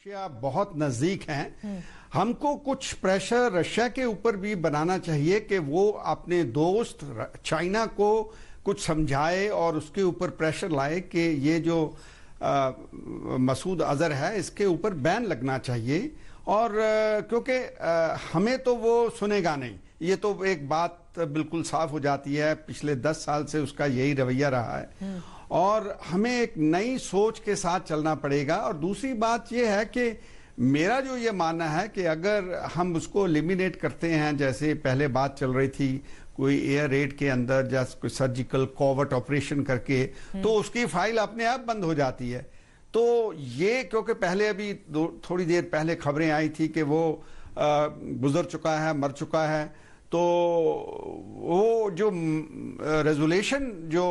Russia बहुत नजदीक हैं। हमको कुछ प्रेशर रशिया के ऊपर भी बनाना चाहिए कि वो अपने दोस्त चाइना को कुछ समझाए और उसके ऊपर प्रेशर लाए कि ये जो मसूद अजहर है इसके ऊपर बैन लगना चाहिए। और क्योंकि हमें तो वो सुनेगा नहीं, ये तो एक बात बिल्कुल साफ हो जाती है। पिछले 10 साल से उसका यही रवैया रहा है और हमें एक नई सोच के साथ चलना पड़ेगा। और दूसरी बात यह है कि मेरा जो ये मानना है कि अगर हम उसको एलिमिनेट करते हैं, जैसे पहले बात चल रही थी कोई एयर रेड के अंदर जैसे कोई सर्जिकल कॉवर्ट ऑपरेशन करके, तो उसकी फाइल अपने आप बंद हो जाती है। तो ये क्योंकि पहले अभी थोड़ी देर पहले खबरें आई थी कि वो गुजर चुका है, मर चुका है, तो वो जो रेजोल्यूशन जो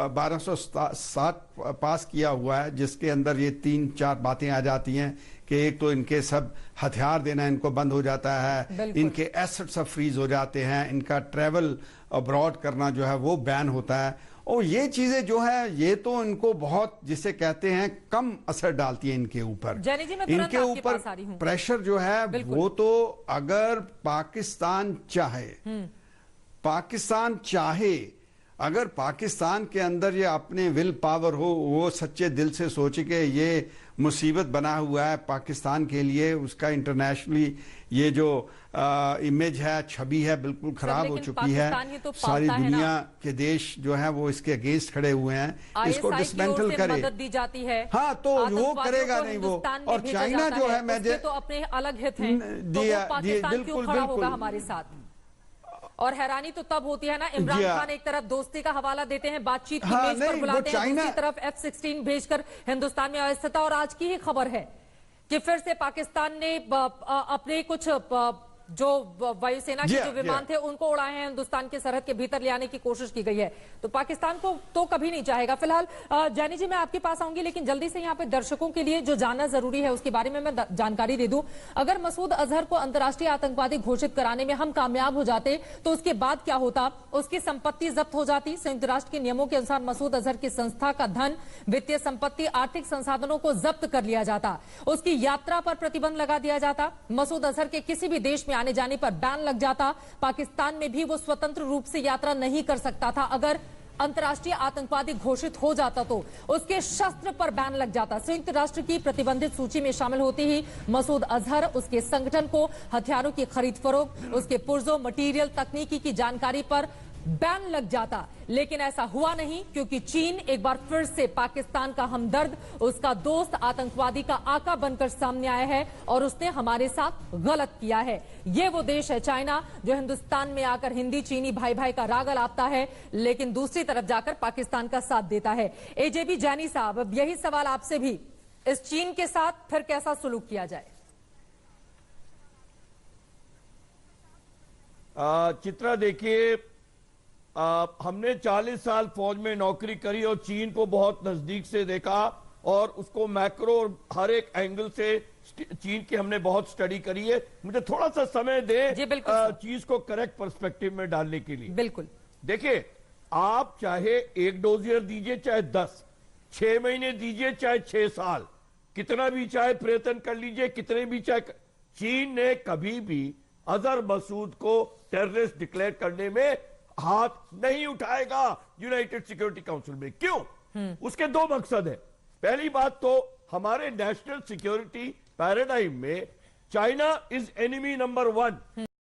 1260 पास किया हुआ है जिसके अंदर ये 3-4 बातें आ जाती हैं कि एक तो इनके सब हथियार देना इनको बंद हो जाता है, इनके एसेट्स सब फ्रीज हो जाते हैं, इनका ट्रैवल अब्रॉड करना जो है वो बैन होता है। और ये चीजें जो है ये तो इनको बहुत जिसे कहते हैं कम असर डालती है इनके ऊपर। इनके ऊपर प्रेशर जो है वो तो अगर पाकिस्तान चाहे अगर पाकिस्तान के अंदर ये अपने विल पावर हो, वो सच्चे दिल से सोचे कि ये मुसीबत बना हुआ है पाकिस्तान के लिए, उसका इंटरनेशनली ये जो इमेज है, छवि है, बिल्कुल खराब हो चुकी है। तो सारी दुनिया के देश जो है वो इसके अगेंस्ट खड़े हुए हैं, इसको डिसमेंटल करे। मदद दी जाती है। हाँ, तो वो करेगा नहीं वो। और चाइना जो है मैं तो अपने अलग हित हैं, पाकिस्तान क्यों खड़ा होगा हमारे साथ? और हैरानी तो तब होती है ना, इमरान खान एक तरफ दोस्ती का हवाला देते हैं, बातचीत की मेज पर बुलाते हैं, दूसरी तरफ F-16 भेजकर हिंदुस्तान में अवस्थित। और आज की ही खबर है कि फिर से पाकिस्तान ने अपने कुछ जो वायुसेना के जो विमान थे उनको उड़ाए हैं, हिंदुस्तान के सरहद के भीतर ले आने की कोशिश की गई है। तो पाकिस्तान को तो कभी नहीं चाहेगा। फिलहाल जैनी जी मैं आपके पास आऊंगी, लेकिन जल्दी से यहाँ पे दर्शकों के लिए जो जानना जरूरी है उसके बारे में मैं जानकारी दे दूं। अगर मसूद अजहर को अंतर्राष्ट्रीय आतंकवादी घोषित कराने में हम कामयाब हो जाते तो उसके बाद क्या होता? उसकी संपत्ति जब्त हो जाती। संयुक्त राष्ट्र के नियमों के अनुसार मसूद अजहर की संस्था का धन, वित्तीय संपत्ति, आर्थिक संसाधनों को जब्त कर लिया जाता। उसकी यात्रा पर प्रतिबंध लगा दिया जाता। मसूद अजहर के किसी भी देश में आने जाने पर बैन लग जाता। पाकिस्तान में भी वो स्वतंत्र रूप से यात्रा नहीं कर सकता था। अगर अंतर्राष्ट्रीय आतंकवादी घोषित हो जाता तो उसके शस्त्र पर बैन लग जाता। संयुक्त राष्ट्र की प्रतिबंधित सूची में शामिल होते ही मसूद अजहर, उसके संगठन को हथियारों की खरीद फरोख्त, उसके पुर्जों, मटेरियल, तकनीकी की जानकारी पर बैन लग जाता। लेकिन ऐसा हुआ नहीं, क्योंकि चीन एक बार फिर से पाकिस्तान का हमदर्द, उसका दोस्त, आतंकवादी का आका बनकर सामने आया है और उसने हमारे साथ गलत किया है। ये वो देश है चाइना जो हिंदुस्तान में आकर हिंदी चीनी भाई भाई का राग अलापता है, लेकिन दूसरी तरफ जाकर पाकिस्तान का साथ देता है। एजेबी जैनी साहब, अब यही सवाल आपसे भी, इस चीन के साथ फिर कैसा सुलूक किया जाए? चित्रा देखिए, हमने 40 साल फौज में नौकरी करी और चीन को बहुत नजदीक से देखा और उसको मैक्रो और हर एक एंगल से चीन की हमने बहुत स्टडी करी है। मुझे थोड़ा सा समय दे चीज को करेक्ट पर्सपेक्टिव में डालने के लिए। बिल्कुल देखिए, आप चाहे 1 डोजियर दीजिए, चाहे 10, 6 महीने दीजिए, चाहे 6 साल, कितना भी चाहे प्रयत्न कर लीजिए, कितने भी चाहे, चीन ने कभी भी अजहर मसूद को टेररिस्ट डिक्लेयर करने में हाथ नहीं उठाएगा यूनाइटेड सिक्योरिटी काउंसिल में। क्यों? उसके 2 मकसद है। पहली बात तो हमारे नेशनल सिक्योरिटी पैराडाइम में चाइना इज एनिमी नंबर 1।